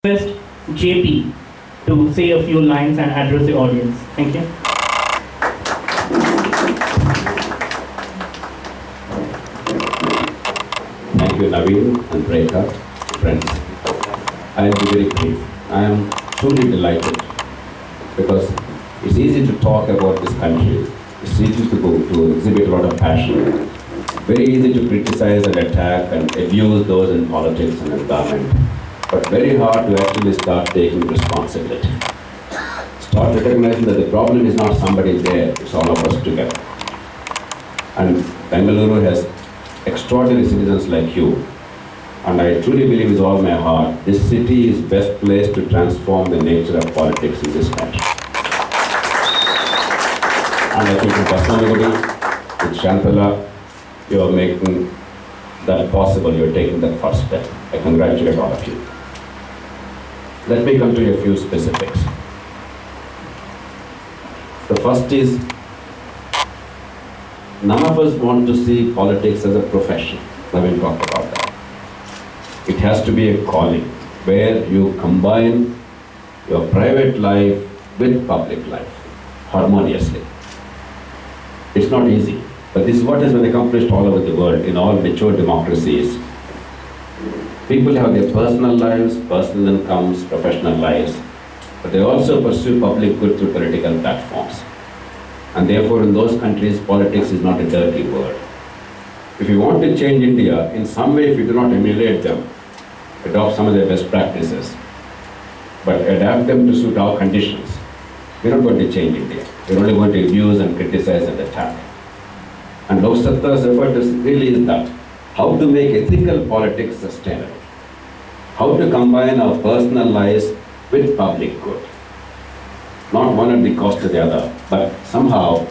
request JP to say a few lines and address the audience. Thank you. Thank you, Naveen and Rekha, friends. I will be very brief. I am truly delighted because it's easy to talk about this country. It's easy to exhibit a lot of passion. Very easy to criticize and attack and abuse those in politics and in government. But very hard to actually start taking responsibility. Start recognizing that the problem is not somebody there, it's all of us together. And Bengaluru has extraordinary citizens like you. And I truly believe with all my heart, this city is best placed to transform the nature of politics in this country. And I think in Basavanagudi, with Shantala, you are making that possible, you are taking that first step. I congratulate all of you. Let me come to a few specifics. The first is, none of us want to see politics as a profession. I will talk about that. It has to be a calling where you combine your private life with public life harmoniously. It's not easy, but this is what has been accomplished all over the world in all mature democracies. People have their personal lives, personal incomes, professional lives, but they also pursue public good through political platforms. And therefore, in those countries, politics is not a dirty word. If you want to change India, in some way, if you do not emulate them, adopt some of their best practices, but adapt them to suit our conditions, we're not going to change India. We're only going to abuse and criticize and attack. And Lok Satta's effort really is that. How to make ethical politics sustainable. How to combine our personal lives with public good. Not one at the cost of the other, but somehow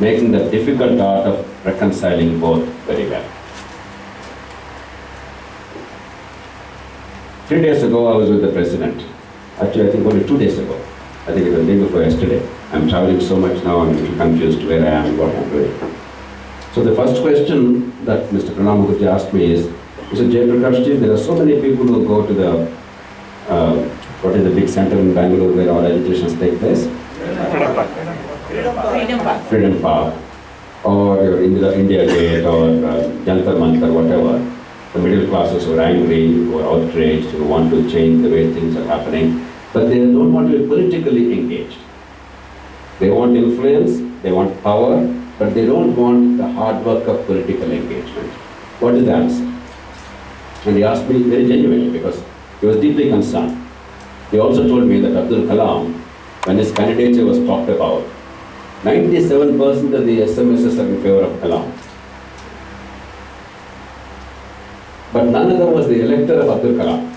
making the difficult art of reconciling both very well. 3 days ago, I was with the President. Actually, I think only 2 days ago. I think it was the day before yesterday. I'm traveling so much now, I'm a little confused where I am and what I'm doing. So the first question that Mr. Basavanagudi asked me is, Mr. Jayaprakash, there are so many people who go to the, what is the big center in Bengaluru where all educations take place? Freedom Park. Or your India Gate or Jantar Mantar, whatever. The middle classes who are angry, who are outraged, who want to change the way things are happening, but they don't want to be politically engaged. They want influence, they want power, but they don't want the hard work of political engagement. What is the answer? And he asked me very genuinely because he was deeply concerned. He also told me that Abdul Kalam, when his candidature was talked about, 97% of the SMSs are in favor of Kalam. But none of them was the elector of Abdul Kalam.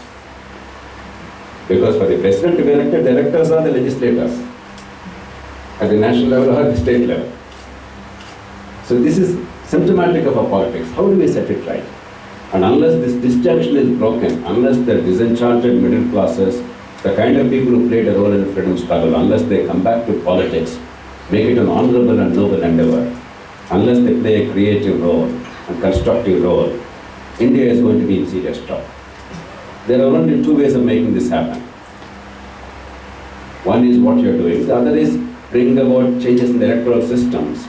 Because for the president to be elected, the electors are the legislators at the national level or at the state level. So this is symptomatic of our politics. How do we set it right? And unless this disjunction is broken, unless the disenchanted middle classes, the kind of people who played a role in the freedom struggle, unless they come back to politics, make it an honorable and noble endeavor, unless they play a creative role and constructive role, India is going to be in serious trouble. There are only two ways of making this happen. One is what you're doing, the other is bringing about changes in the electoral systems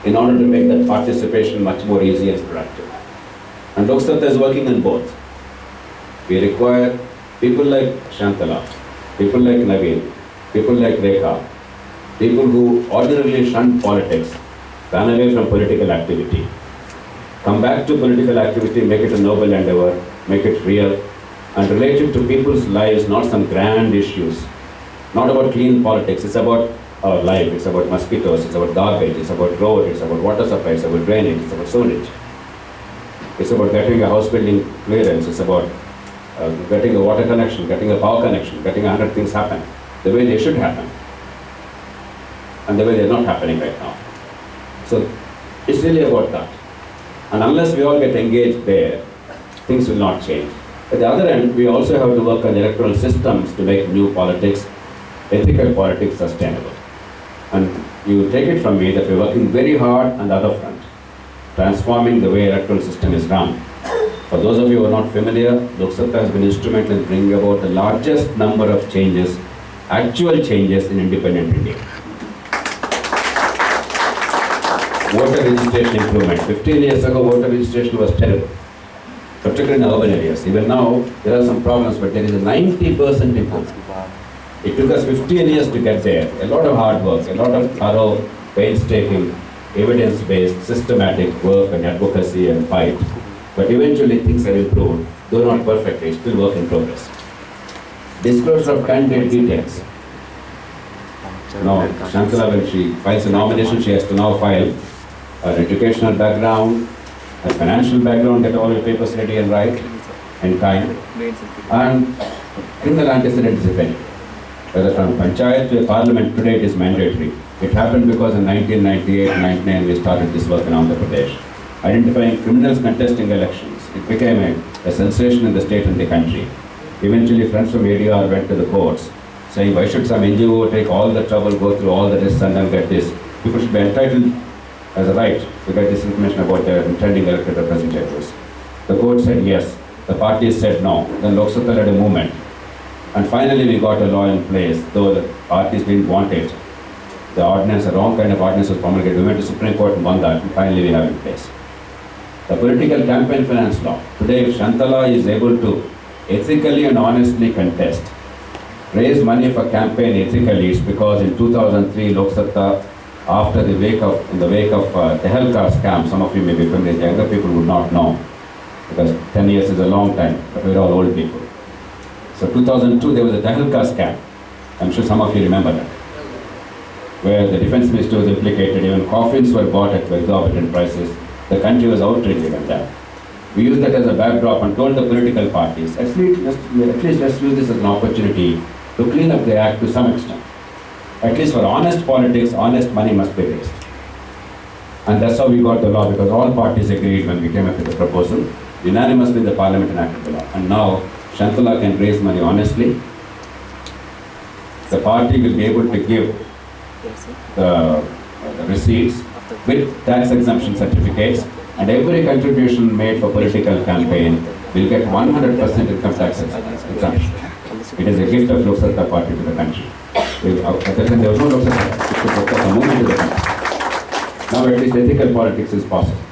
in order to make that participation much more easy and productive. And Lok Satta is working on both. We require people like Shantala, people like Naveen, people like Rekha, people who ordinarily shun politics, run away from political activity, come back to political activity, make it a noble endeavor, make it real, and relate it to people's lives, not some grand issues. Not about clean politics, it's about our life, it's about mosquitoes, it's about garbage, it's about road, it's about water supply, it's about drainage, it's about sewage. It's about getting a house building clearance, it's about getting a water connection, getting a power connection, getting 100 things happen the way they should happen and the way they're not happening right now. So it's really about that. And unless we all get engaged there, things will not change. At the other end, we also have to work on electoral systems to make new politics, ethical politics sustainable. And you take it from me that we're working very hard on the other front, transforming the way electoral system is run. For those of you who are not familiar, Lok Sabha has been instrumental in bringing about the largest number of changes, actual changes in independent India. Voter registration improvement. 15 years ago, voter registration was terrible, particularly in urban areas. Even now, there are some problems, but there is a 90% improvement. It took us 15 years to get there. A lot of hard work, a lot of thorough, painstaking, evidence-based, systematic work and advocacy and fight. But eventually things have improved, though not perfectly, still work in progress. Disclosure of candidate details. Now, Shantala, when she files a nomination, she has to now file her educational background, her financial background, get all your papers ready and right in time, and criminal antecedents, if any. Whether from panchayat to a parliament, today it is mandatory. It happened because in 1998-99 we started this work in Andhra Pradesh, identifying criminals contesting elections. It became a sensation in the state and the country. Eventually, friends from ADR went to the courts, saying, why should some NGO take all the trouble, go through all the risks and then get this? People should be entitled as a right to get this information about their intending elected representatives. The court said yes, the parties said no. Then Lok Sabha led a movement. And finally we got a law in place, though the parties didn't want it. The ordinance, the wrong kind of ordinance was promulgated. We went to Supreme Court and won that, and finally we have it in place. The political campaign finance law. Today, if Shantala is able to ethically and honestly contest, raise money for campaign ethically, it's because in 2003, Lok Sabha, after in the wake of Tehelkar scam, some of you may be familiar, younger people would not know, because 10 years is a long time, but we're all old people. So 2002, there was a Tehelkar scam. I'm sure some of you remember that, where the defense minister was implicated, even coffins were bought at exorbitant prices. The country was outraged at that. We used that as a backdrop and told the political parties, at least let's use this as an opportunity to clean up the act to some extent. At least for honest politics, honest money must be raised. And that's how we got the law, because all parties agreed when we came up with the proposal. Unanimously, the parliament enacted the law. And now, Shantala can raise money honestly. The party will be able to give the receipts with tax exemption certificates, and every contribution made for political campaign will get 100% income tax exemption. It is a gift of Lok Sabha party to the country. At the time there was no Lok Sabha, it was Lok Sabha movement to the country. Now at least ethical politics is possible.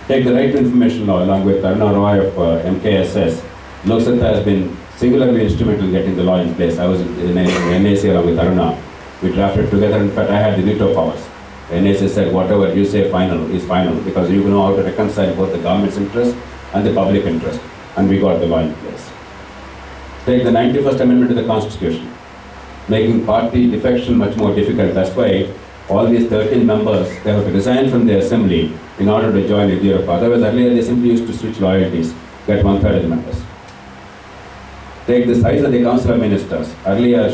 Take the right to information law along with Aruna Roy of MKSS. Lok Sabha has been singularly instrumental in getting the law in place. I was in NAC along with Aruna. We drafted together. In fact, I had the veto powers. The NAC said, whatever you say final is final, because you know how to reconcile both the government's interest and the public interest. And we got the law in place. Take the 91st Amendment to the Constitution, making party defection much more difficult. That's why all these 13 members, they have to resign from the assembly in order to join Yadurappa. Otherwise, earlier they simply used to switch loyalties, get 1/3 of the members. Take the size of the council of ministers. Earlier,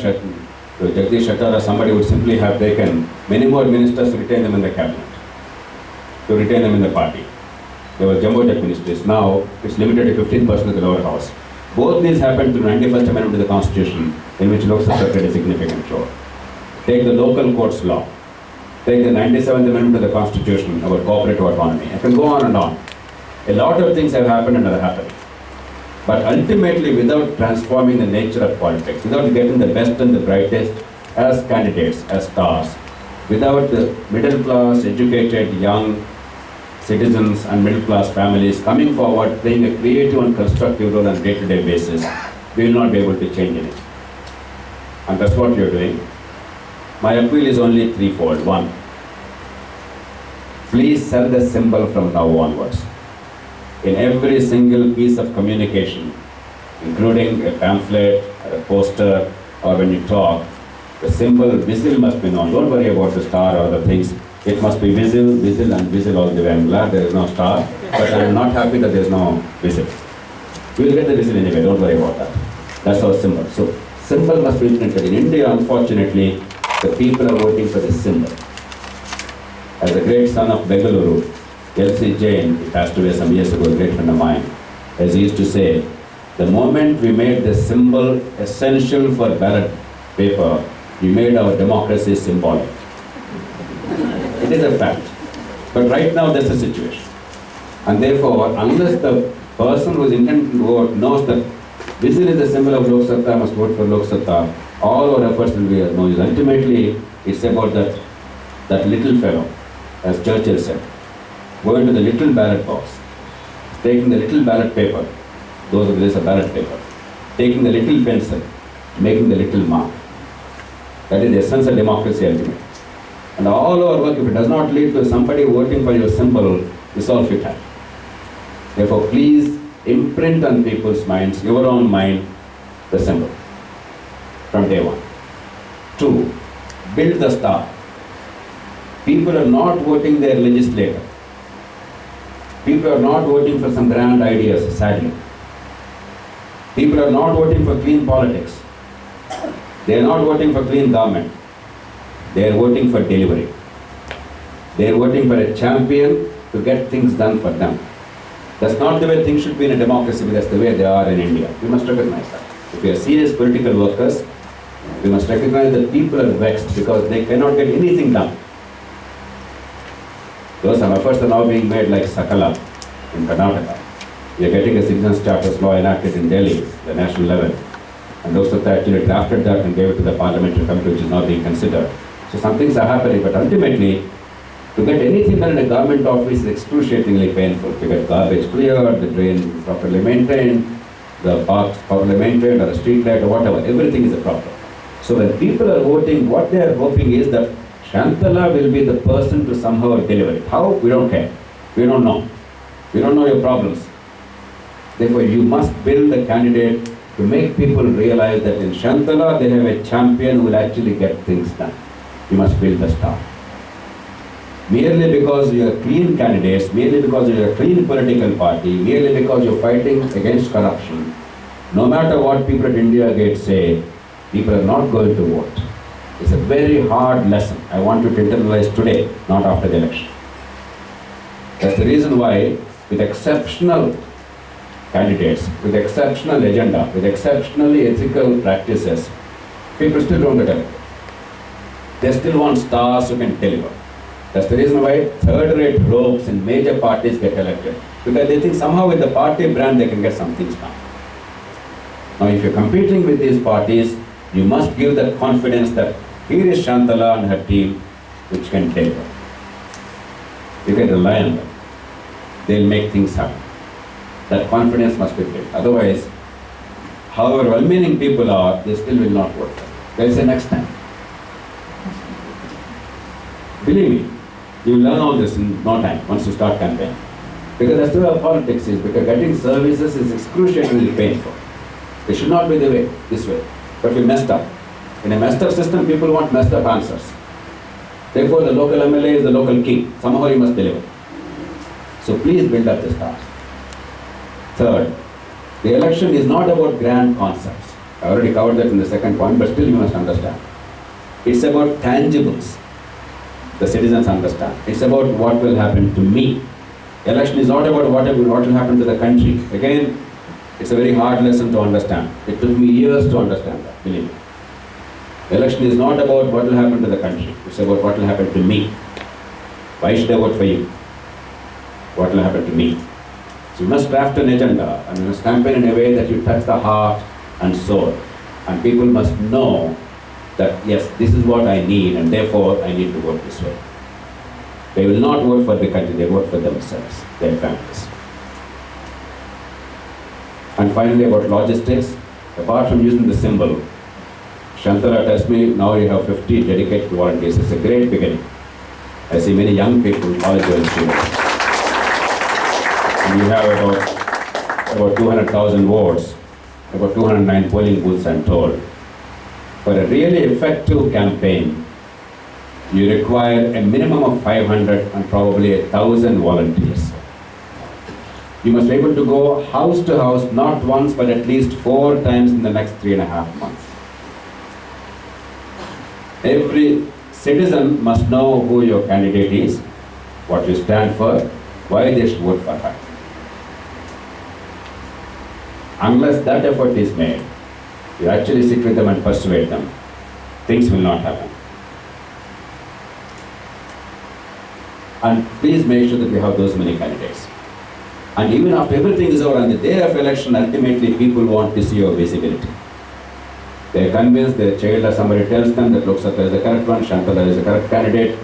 Jagdish Shettar or somebody would simply have taken many more ministers to retain them in the cabinet, to retain them in the party. There were jumbo jet ministries. Now, it's limited to 15% of the lower house. Both these happened through 91st Amendment to the Constitution, in which Lok Sabha played a significant role. Take the local courts law. Take the 97th Amendment to the Constitution about cooperative autonomy. I can go on and on. A lot of things have happened and are happening. But ultimately, without transforming the nature of politics, without getting the best and the brightest as candidates, as stars, without the middle class, educated, young citizens and middle class families coming forward, playing a creative and constructive role on a day-to-day basis, we will not be able to change anything. And that's what you're doing. My appeal is only threefold. One, please sell the symbol from now onwards. In every single piece of communication, including a pamphlet, or a poster, or when you talk, the symbol WHISTLE must be known. Don't worry about the star or the things. It must be WHISTLE, WHISTLE, and WHISTLE all the way. I'm glad there is no star, but I'm not happy that there is no WHISTLE. We will get the WHISTLE anyway, don't worry about that. That's our symbol. So, symbol must be printed. In India, unfortunately, the people are voting for the symbol. As a great son of Bengaluru, L.C. Jain, he passed away some years ago, a great friend of mine, as he used to say, the moment we made the symbol essential for ballot paper, we made our democracy symbolic. It is a fact. But right now, that's the situation. And therefore, unless the person who is intending to vote knows that whistle is the symbol of Lok Satta, must vote for Lok Satta, all our efforts will be of no use. Ultimately, it's about that little fellow, as Churchill said, going to the little ballot box, taking the little ballot paper, those of this a ballot paper, taking the little pencil, making the little mark. That is the essence of democracy ultimately. And all our work, if it does not lead to somebody voting for your symbol, is all futile. Therefore, please imprint on people's minds, your own mind, the symbol from day one. 2, build the star. People are not voting their legislator. People are not voting for some grand ideas, sadly. People are not voting for clean politics. They are not voting for clean government. They are voting for delivery. They are voting for a champion to get things done for them. That's not the way things should be in a democracy, but that's the way they are in India. We must recognize that. If we are serious political workers, we must recognize that people are vexed because they cannot get anything done. Some efforts are now being made like Sakala in Karnataka. We are getting a citizen status law enacted in Delhi, the national level. And those that actually drafted that and gave it to the parliamentary committee, which is now being considered. So some things are happening, but ultimately, to get anything done in a government office is excruciatingly painful. To get garbage cleared, the drain properly maintained, the parks properly maintained, or a street light or whatever, everything is a problem. So when people are voting, what they are hoping is that Shantala will be the person to somehow deliver it. How? We don't care. We don't know. We don't know your problems. Therefore, you must build a candidate to make people realize that in Shantala they have a champion who will actually get things done. You must build the star. Merely because you are clean candidates, merely because you are a clean political party, merely because you are fighting against corruption, no matter what people at India Gate say, people are not going to vote. It's a very hard lesson. I want you to internalize today, not after the election. That's the reason why, with exceptional candidates, with exceptional agenda, with exceptionally ethical practices, people still don't get elected. They still want stars who can deliver. That's the reason why third-rate rogues in major parties get elected. Because they think somehow with the party brand they can get some things done. Now if you're competing with these parties, you must give that confidence that here is Shantala and her team which can deliver. You can rely on them. They'll make things happen. That confidence must be built. Otherwise, however well-meaning people are, they still will not vote. They'll say next time. Believe me, you will learn all this in no time once you start campaigning. Because that's the way politics is. Because getting services is excruciatingly painful. It should not be the way, this way. But we messed up. In a messed up system, people want messed up answers. Therefore, the local MLA is the local king. Somehow he must deliver. So please build up the stars. Third, the election is not about grand concepts. I already covered that in the second point, but still you must understand. It's about tangibles. The citizens understand. It's about what will happen to me. Election is not about what will happen to the country. Again, it's a very hard lesson to understand. It took me years to understand that, believe me. Election is not about what will happen to the country. It's about what will happen to me. Why should I vote for you? What will happen to me? So you must craft an agenda and you must campaign in a way that you touch the heart and soul. And people must know that yes, this is what I need and therefore I need to vote this way. They will not vote for the country, they vote for themselves, their families. And finally about logistics, apart from using the symbol, Shantala tells me now you have 50 dedicated volunteers. It's a great beginning. I see many young people, college going students. And you have about 200,000 votes, about 209 polling booths I'm told. For a really effective campaign, you require a minimum of 500 and probably 1,000 volunteers. You must be able to go house to house, not once, but at least 4 times in the next 3.5 months. Every citizen must know who your candidate is, what you stand for, why they should vote for her. Unless that effort is made, you actually sit with them and persuade them, things will not happen. And please make sure that we have those many candidates. And even after everything is over, on the day of election, ultimately people want to see your visibility. They are convinced their child or somebody tells them that Lok Sabha is the correct one, Shantala is the correct candidate.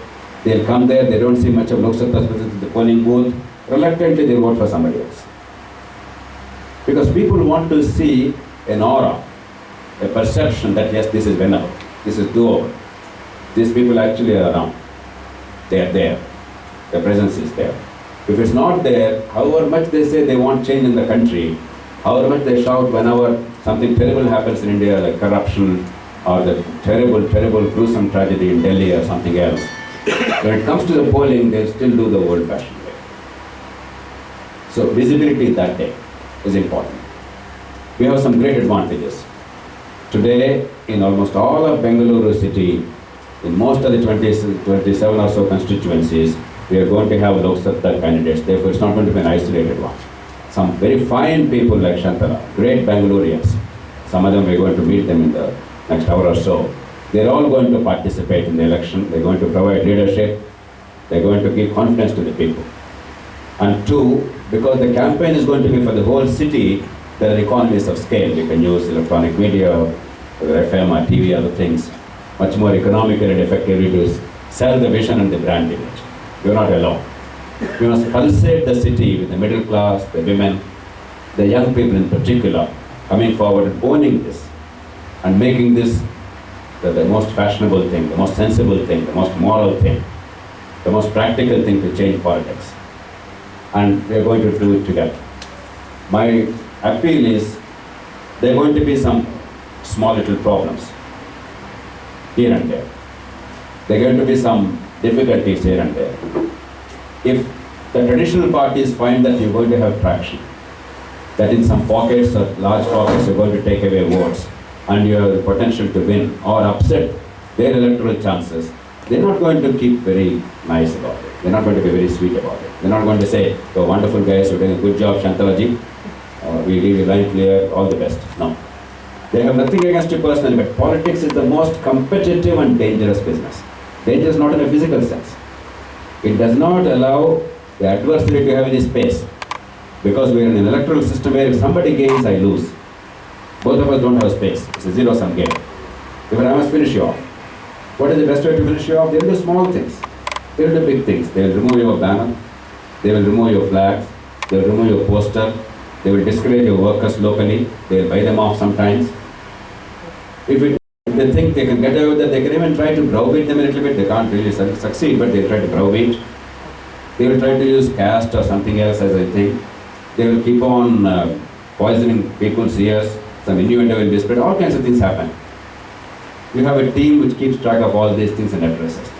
They'll come there, they don't see much of Lok Sabha's presence in the polling booth. Reluctantly, they vote for somebody else. Because people want to see an aura, a perception that yes, this is winnable, this is doable. These people actually are around. They are there. Their presence is there. If it's not there, however much they say they want change in the country, however much they shout whenever something terrible happens in India, like corruption or the terrible, gruesome tragedy in Delhi or something else, when it comes to the polling, they still do the old-fashioned way. So visibility that day is important. We have some great advantages. Today, in almost all of Bengaluru city, in most of the 27 or so constituencies, we are going to have Lok Sabha candidates. Therefore, it's not going to be an isolated one. Some very fine people like Shantala, great Bengalurians, some of them we're going to meet them in the next hour or so. They're all going to participate in the election. They're going to provide leadership. They're going to give confidence to the people. And two, because the campaign is going to be for the whole city, there are economies of scale. You can use electronic media, FM or TV, other things, much more economically and effectively to sell the vision and the brand image. You're not alone. We must pulsate the city with the middle class, the women, the young people in particular, coming forward and owning this and making this the most fashionable thing, the most sensible thing, the most moral thing, the most practical thing to change politics. And we are going to do it together. My appeal is there are going to be some small little problems here and there. There are going to be some difficulties here and there. If the traditional parties find that you're going to have traction, that in some pockets or large pockets you're going to take away votes and you have the potential to win or upset their electoral chances, they're not going to keep very nice about it. They're not going to be very sweet about it. They're not going to say, "You're wonderful guys, you're doing a good job, Shantala ji. We give you line clear, all the best." No. They have nothing against you personally, but politics is the most competitive and dangerous business. Dangerous not in a physical sense. It does not allow the adversary to have any space. Because we are in an electoral system where if somebody gains, I lose. Both of us don't have space. It's a zero-sum game. If I must finish you off. What is the best way to finish you off? They will do small things. They will do big things. They will remove your banner. They will remove your flags. They will remove your poster. They will discourage your workers locally. They will buy them off sometimes. If they think they can get away with that, they can even try to browbeat them a little bit. They can't really succeed, but they try to browbeat. They will try to use caste or something else, as I think. They will keep on poisoning people's ears. Some innuendo will be spread. All kinds of things happen. You have a team which keeps track of all these things and addresses them.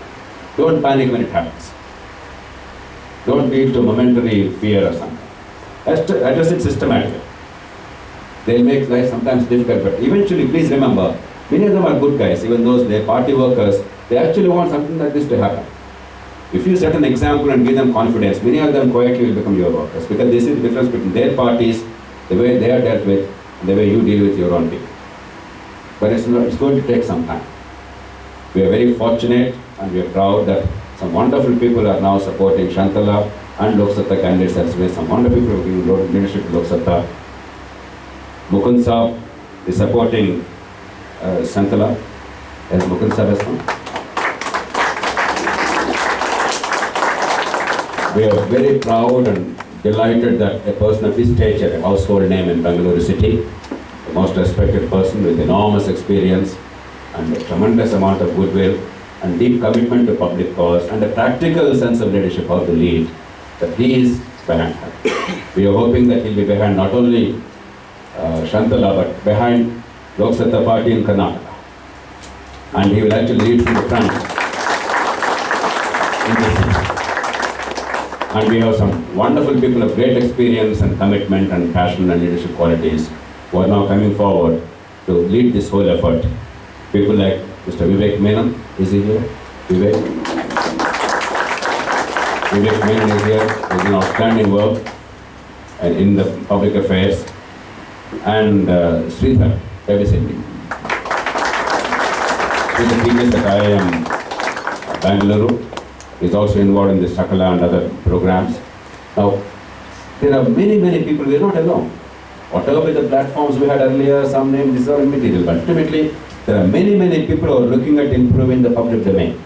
Don't panic when it happens. Don't lead to momentary fear or something. Address it systematically. They'll make life sometimes difficult, but eventually, please remember, many of them are good guys, even those they're party workers, they actually want something like this to happen. If you set an example and give them confidence, many of them quietly will become your workers, because they see the difference between their parties, the way they are dealt with, and the way you deal with your own people. But it's going to take some time. We are very fortunate and we are proud that some wonderful people are now supporting Shantala and Lok Sabha candidates as well. Some wonderful people are giving leadership to Lok Sabha. Mukund Saab is supporting Shantala, as Mukund Saab has come. We are very proud and delighted that a person of his stature, a household name in Bengaluru city, a most respected person with enormous experience and a tremendous amount of goodwill and deep commitment to public cause and a practical sense of leadership, how to lead, that he is behind her. We are hoping that he'll be behind not only Shantala, but behind Lok Sabha party in Karnataka. And he will actually lead from the front in the city. And we have some wonderful people of great experience and commitment and passion and leadership qualities who are now coming forward to lead this whole effort. People like Mr. Vivek Menon, is he here? Vivek Menon is here, has done outstanding work and in the public affairs. And Sridhar, representing. He's the previous at IIM Bengaluru. He's also involved in the Shantala and other programs. Now, There are many, many people, we are not alone. Whatever with the platforms we had earlier, some name, these are immaterial, but ultimately, there are many, many people who are looking at improving the public domain.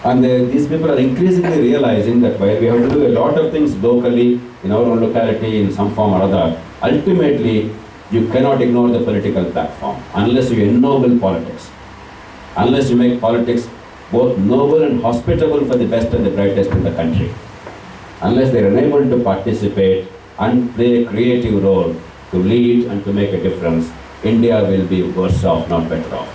And these people are increasingly realizing that while we have to do a lot of things locally, in our own locality, in some form or other, ultimately, you cannot ignore the political platform unless you ennoble politics. Unless you make politics both noble and hospitable for the best and the brightest in the country. Unless they are unable to participate and play a creative role to lead and to make a difference, India will be worse off, not better off.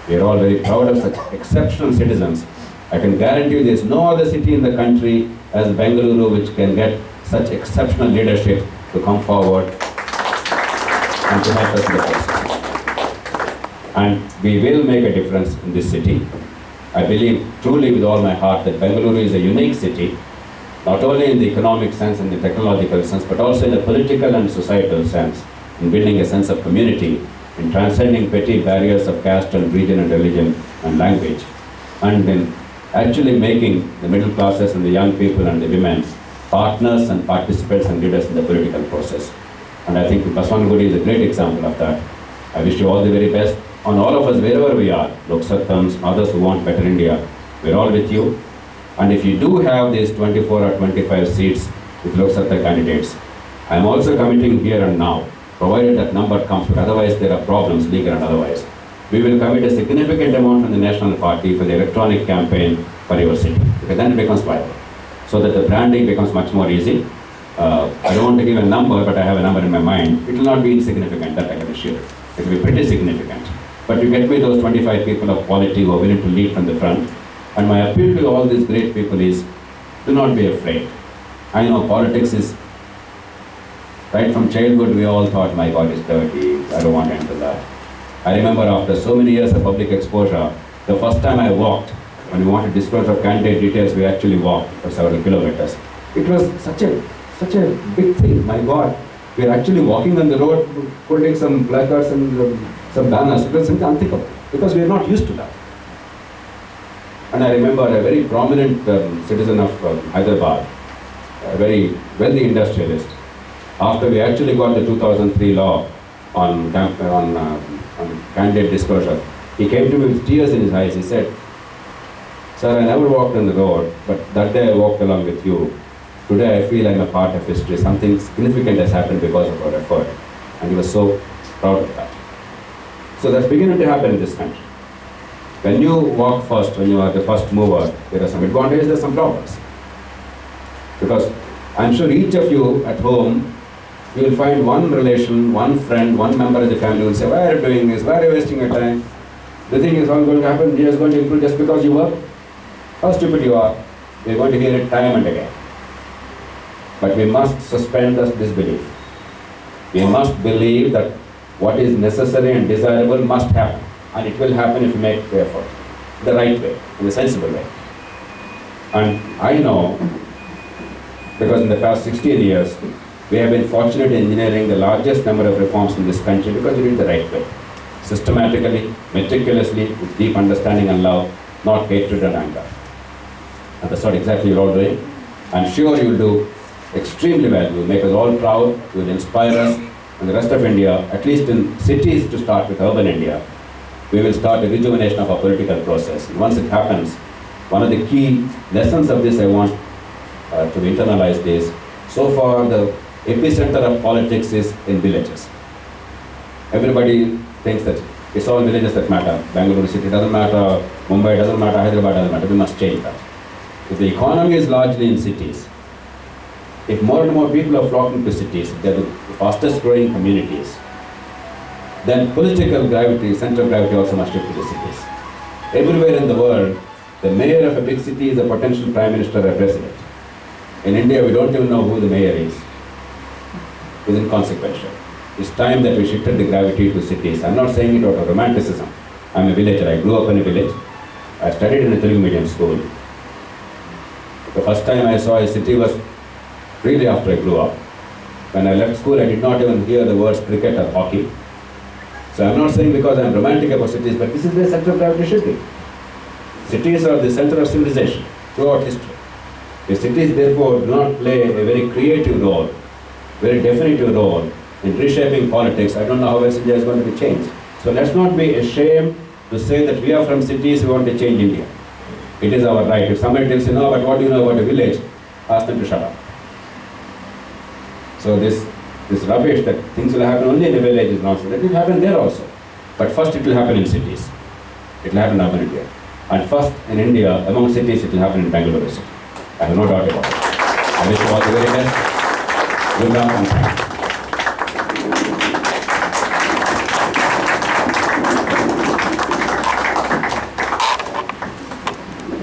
We are all very proud of such exceptional citizens. I can guarantee you there is no other city in the country as Bengaluru which can get such exceptional leadership to come forward and to help us in the process. And we will make a difference in this city. I believe truly with all my heart that Bengaluru is a unique city, not only in the economic sense and the technological sense, but also in the political and societal sense, in building a sense of community, in transcending petty barriers of caste and region and religion and language, and in actually making the middle classes and the young people and the women partners and participants and leaders in the political process. And I think Basavanagudi is a great example of that. I wish you all the very best. On all of us, wherever we are, Lok Sattams, others who want better India, we're all with you. And if you do have these 24 or 25 seats with Lok Satta candidates, I'm also committing here and now, provided that number comes, but otherwise there are problems, legal and otherwise. We will commit a significant amount from the National Party for the electronic campaign for your city, because then it becomes viable, so that the branding becomes much more easy. I don't want to give a number, but I have a number in my mind. It will not be insignificant, that I can assure you. It will be pretty significant. But you get me those 25 people of quality who are willing to lead from the front. And my appeal to all these great people is, do not be afraid. I know politics is, right from childhood we all thought, my God, it's dirty, I don't want to enter that. I remember after so many years of public exposure, the first time I walked, when we wanted disclosure of candidate details, we actually walked for several kilometers. It was such a big thing, my God. We are actually walking on the road, putting some placards and some banners. It was something unthinkable, because we are not used to that. And I remember a very prominent citizen of Hyderabad, a very wealthy industrialist. After we actually got the 2003 law on candidate disclosure, he came to me with tears in his eyes. He said, "Sir, I never walked on the road, but that day I walked along with you. Today I feel I'm a part of history. Something significant has happened because of our effort." And he was so proud of that. So that's beginning to happen in this country. When you walk first, when you are the first mover, there are some advantages, there are some problems. Because I'm sure each of you at home, you will find one relation, one friend, one member of the family will say, "Why are you doing this? Why are you wasting your time? The thing is all going to happen, India is going to improve just because you work. How stupid you are." We are going to hear it time and again. But we must suspend this disbelief. We must believe that what is necessary and desirable must happen. And it will happen if you make the effort, the right way, in a sensible way. And I know, because in the past 16 years, we have been fortunate in engineering the largest number of reforms in this country because we did it the right way. Systematically, meticulously, with deep understanding and love, not hatred and anger. And that's what exactly you're all doing. I'm sure you'll do extremely well. You'll make us all proud, you'll inspire us, and the rest of India, at least in cities to start with, urban India. We will start a rejuvenation of our political process. And once it happens, one of the key lessons of this I want to be internalized is, so far the epicenter of politics is in villages. Everybody thinks that it's all villages that matter. Bengaluru city doesn't matter, Mumbai doesn't matter, Hyderabad doesn't matter. We must change that. If the economy is largely in cities, if more and more people are flocking to cities, they're the fastest growing communities, then political gravity, center of gravity also must shift to the cities. Everywhere in the world, the mayor of a big city is a potential prime minister or president. In India, we don't even know who the mayor is. It's inconsequential. It's time that we shifted the gravity to cities. I'm not saying it out of romanticism. I'm a villager. I grew up in a village. I studied in a Telugu medium school. The first time I saw a city was really after I grew up. When I left school, I did not even hear the words cricket or hockey. So I'm not saying because I'm romantic about cities, but this is where center of gravity should be. Cities are the center of civilization throughout history. The cities therefore do not play a very creative role, very definitive role in reshaping politics. I don't know how West India is going to be changed. So let's not be ashamed to say that we are from cities, we want to change India. It is our right. If somebody tells you, no, but what do you know about a village? Ask them to shut up. So this rubbish that things will happen only in the village is nonsense. It will happen there also. But first it will happen in cities. It will happen in urban India. And first in India, among cities, it will happen in Bengaluru city. I have no doubt about it. I wish you all the very best. Good luck and thanks.